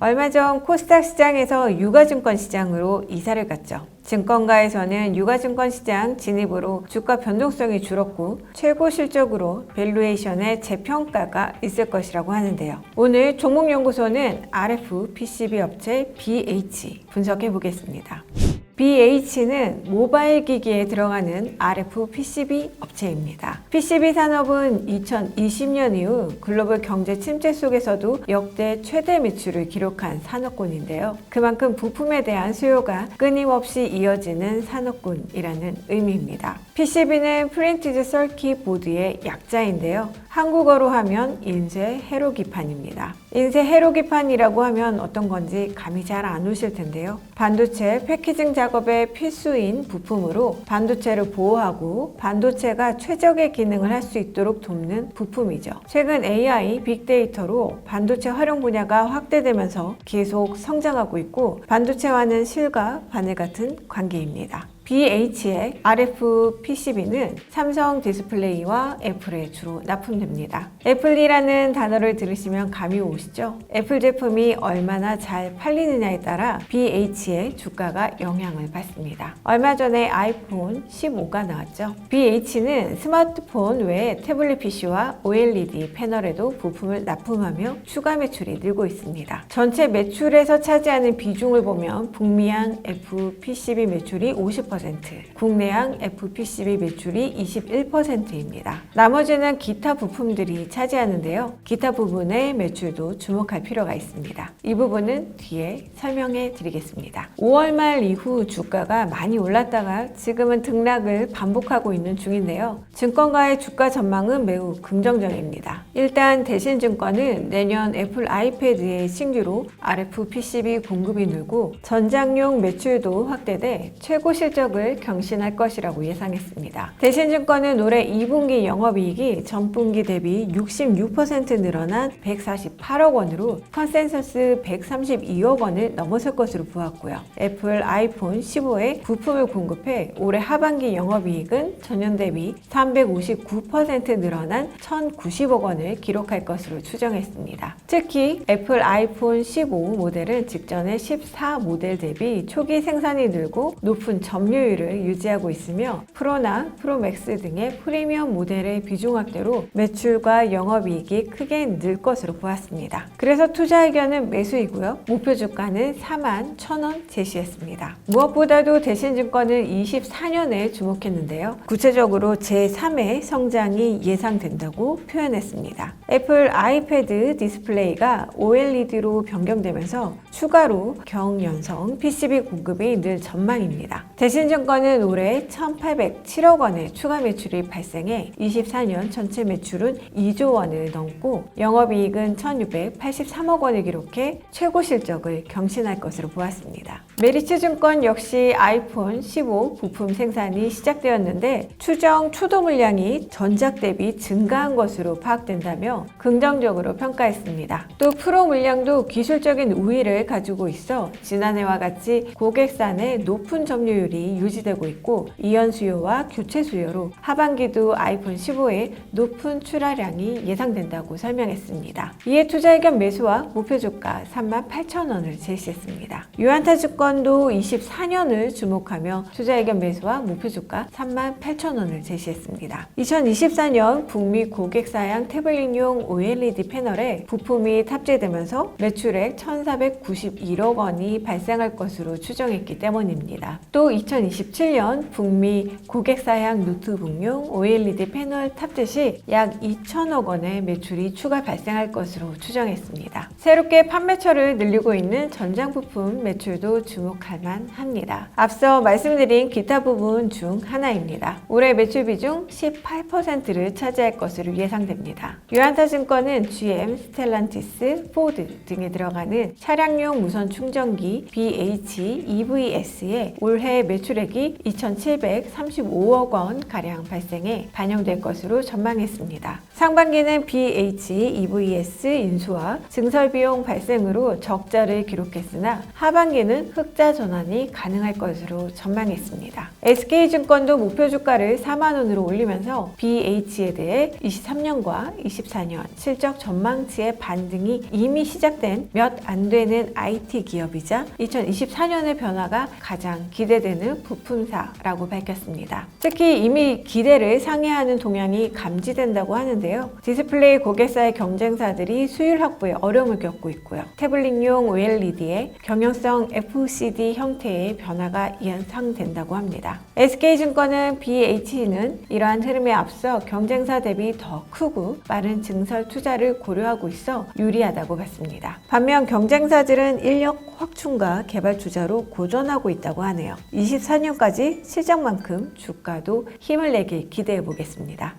얼마 전 코스닥 시장에서 유가증권 시장으로 이사를 갔죠. 증권가에서는 유가증권 시장 진입으로 주가 변동성이 줄었고 최고 실적으로 밸류에이션의 재평가가 있을 것이라고 하는데요. 오늘 종목연구소는 RF-PCB 업체 BH 분석해 보겠습니다. BH는 모바일 기기에 들어가는 RF-PCB 업체입니다. PCB 산업은 2020년 이후 글로벌 경제 침체 속에서도 역대 최대 매출을 기록한 산업군인데요. 그만큼 부품에 대한 수요가 끊임없이 이어지는 산업군이라는 의미입니다. PCB는 프린티드 서킷 보드의 약자인데요. 한국어로 하면 인쇄 회로기판입니다. 인쇄 회로기판이라고 하면 어떤 건지 감이 잘 안 오실 텐데요. 반도체 패키징 작업의 필수인 부품으로 반도체를 보호하고 반도체가 최적의 기능을 할 수 있도록 돕는 부품이죠. 최근 AI, 빅데이터로 반도체 활용 분야가 확대되면서 계속 성장하고 있고 반도체와는 실과 바늘 같은 관계입니다. BH의 RF-PCB는 삼성 디스플레이와 애플에 주로 납품됩니다. 애플이라는 단어를 들으시면 감이 오시죠? 애플 제품이 얼마나 잘 팔리느냐에 따라 BH의 주가가 영향을 받습니다. 얼마 전에 아이폰 15가 나왔죠. BH는 스마트폰 외에 태블릿 PC와 OLED 패널에도 부품을 납품하며 추가 매출이 늘고 있습니다. 전체 매출에서 차지하는 비중을 보면 북미양 FPCB 매출이 50%, 국내양 FPCB 매출이 21%입니다. 나머지는 기타 부품들이 차지하는데요. 기타 부분의 매출도 주목할 필요가 있습니다. 이 부분은 뒤에 설명해 드리겠습니다. 5월 말 이후 주가가 많이 올랐다가 지금은 등락을 반복하고 있는 중인데요. 증권가의 주가 전망은 매우 긍정적입니다. 일단 대신증권은 내년 애플 아이패드의 신규로 RF-PCB 공급이 늘고 전장용 매출도 확대돼 최고 실적을 경신할 것이라고 예상했습니다. 대신증권은 올해 2분기 영업이익이 전분기 대비 66% 늘어난 148억 원으로 컨센서스 132억 원을 넘어설 것으로 보았고요. 애플 아이폰 15에 부품을 공급해 올해 하반기 영업이익은 전년 대비 359% 늘어난 1,090억 원을 기록할 것으로 추정했습니다. 특히 애플 아이폰 15 모델은 직전의 14 모델 대비 초기 생산이 늘고 높은 점유율을 유지하고 있으며 프로나 프로맥스 등의 프리미엄 모델의 비중 확대로 매출과 영업이익이 크게 늘 것으로 보았습니다. 그래서 투자 의견은 매수이고요. 목표 주가는 41,000원 제시했습니다. 무엇보다도 대신증권은 24년에 주목했는데요. 구체적으로 제3의 성장이 예상된다고 표현했습니다. 애플 아이패드 디스플레이가 OLED로 변경되면서 추가로 경연성 PCB 공급이 늘 전망입니다. 대신증권은 올해 1,807억 원의 추가 매출이 발생해 24년 전체 매출은 2조 원을 넘고 영업이익은 1,683억 원을 기록해 최고 실적을 경신할 것으로 보았습니다. 메리츠증권 역시 아이폰 15 부품 생산이 시작되었는데 추정 초도 물량이 전작 대비 증가한 것으로 파악된다며 긍정적으로 평가했습니다. 또 프로 물량도 기술적인 우위를 가지고 있어 지난해와 같이 고객산의 높은 점유율이 유지되고 있고 이연 수요와 교체 수요로 하반기도 아이폰 15의 높은 출하량이 예상된다고 설명했습니다. 이에 투자 의견 매수와 목표 주가 38,000원을 제시했습니다. 유안타증권도 24년을 주목하며 투자 의견 매수와 목표 주가 38,000원을 제시했습니다. 2024년 북미 고객사양 태블릿용 OLED 패널에 부품이 탑재되면서 매출액 1,491억 원이 발생할 것으로 추정했기 때문입니다. 또 2027년 북미 고객사양 노트북용 OLED 패널 탑재 시 약 2천억 원의 매출이 추가 발생할 것으로 추정했습니다. 새롭게 판매처를 늘리고 있는 전장 부품 매출도 주목할 만합니다. 앞서 말씀드린 기타 부분 중 하나입니다. 올해 매출 비중 18%를 차지할 것으로 예상됩니다. 유안타증권은 GM, 스텔란티스, 포드 등에 들어가는 차량용 무선 충전기 BH-EVS의 올해 매출액이 2,735억 원가량 발생해 반영될 것으로 전망했습니다. 상반기는 BH-EVS 인수와 증설비용 발생으로 적자를 기록했으나 하반기는 흑자 전환이 가능할 것으로 전망했습니다. SK증권도 목표 주가를 4만 원으로 올리면서 BH에 대해 23년과 24년 실적 전망치의 반등이 이미 시작된 몇 안 되는 IT 기업이자 2024년의 변화가 가장 기대되는 부품사라고 밝혔습니다. 특히 이미 기대를 상회하는 동향이 감지된다고 하는데요. 디스플레이 고객사의 경쟁사들이 수율 확보에 어려움을 겪고 있고요. 태블릿용 OLED의 경영성 FCD 형태의 변화가 예상된다고 합니다. SK증권은 BH는 이러한 흐름에 앞서 경쟁사 대비 더 크고 빠른 증설 투자를 고려하고 있어 유리하다고 봤습니다. 반면 경쟁사들은 인력 확충과 개발 투자로 고전하고 있다고 하네요. 24년까지 실적만큼 주가도 힘을 내길 기대해 보겠습니다.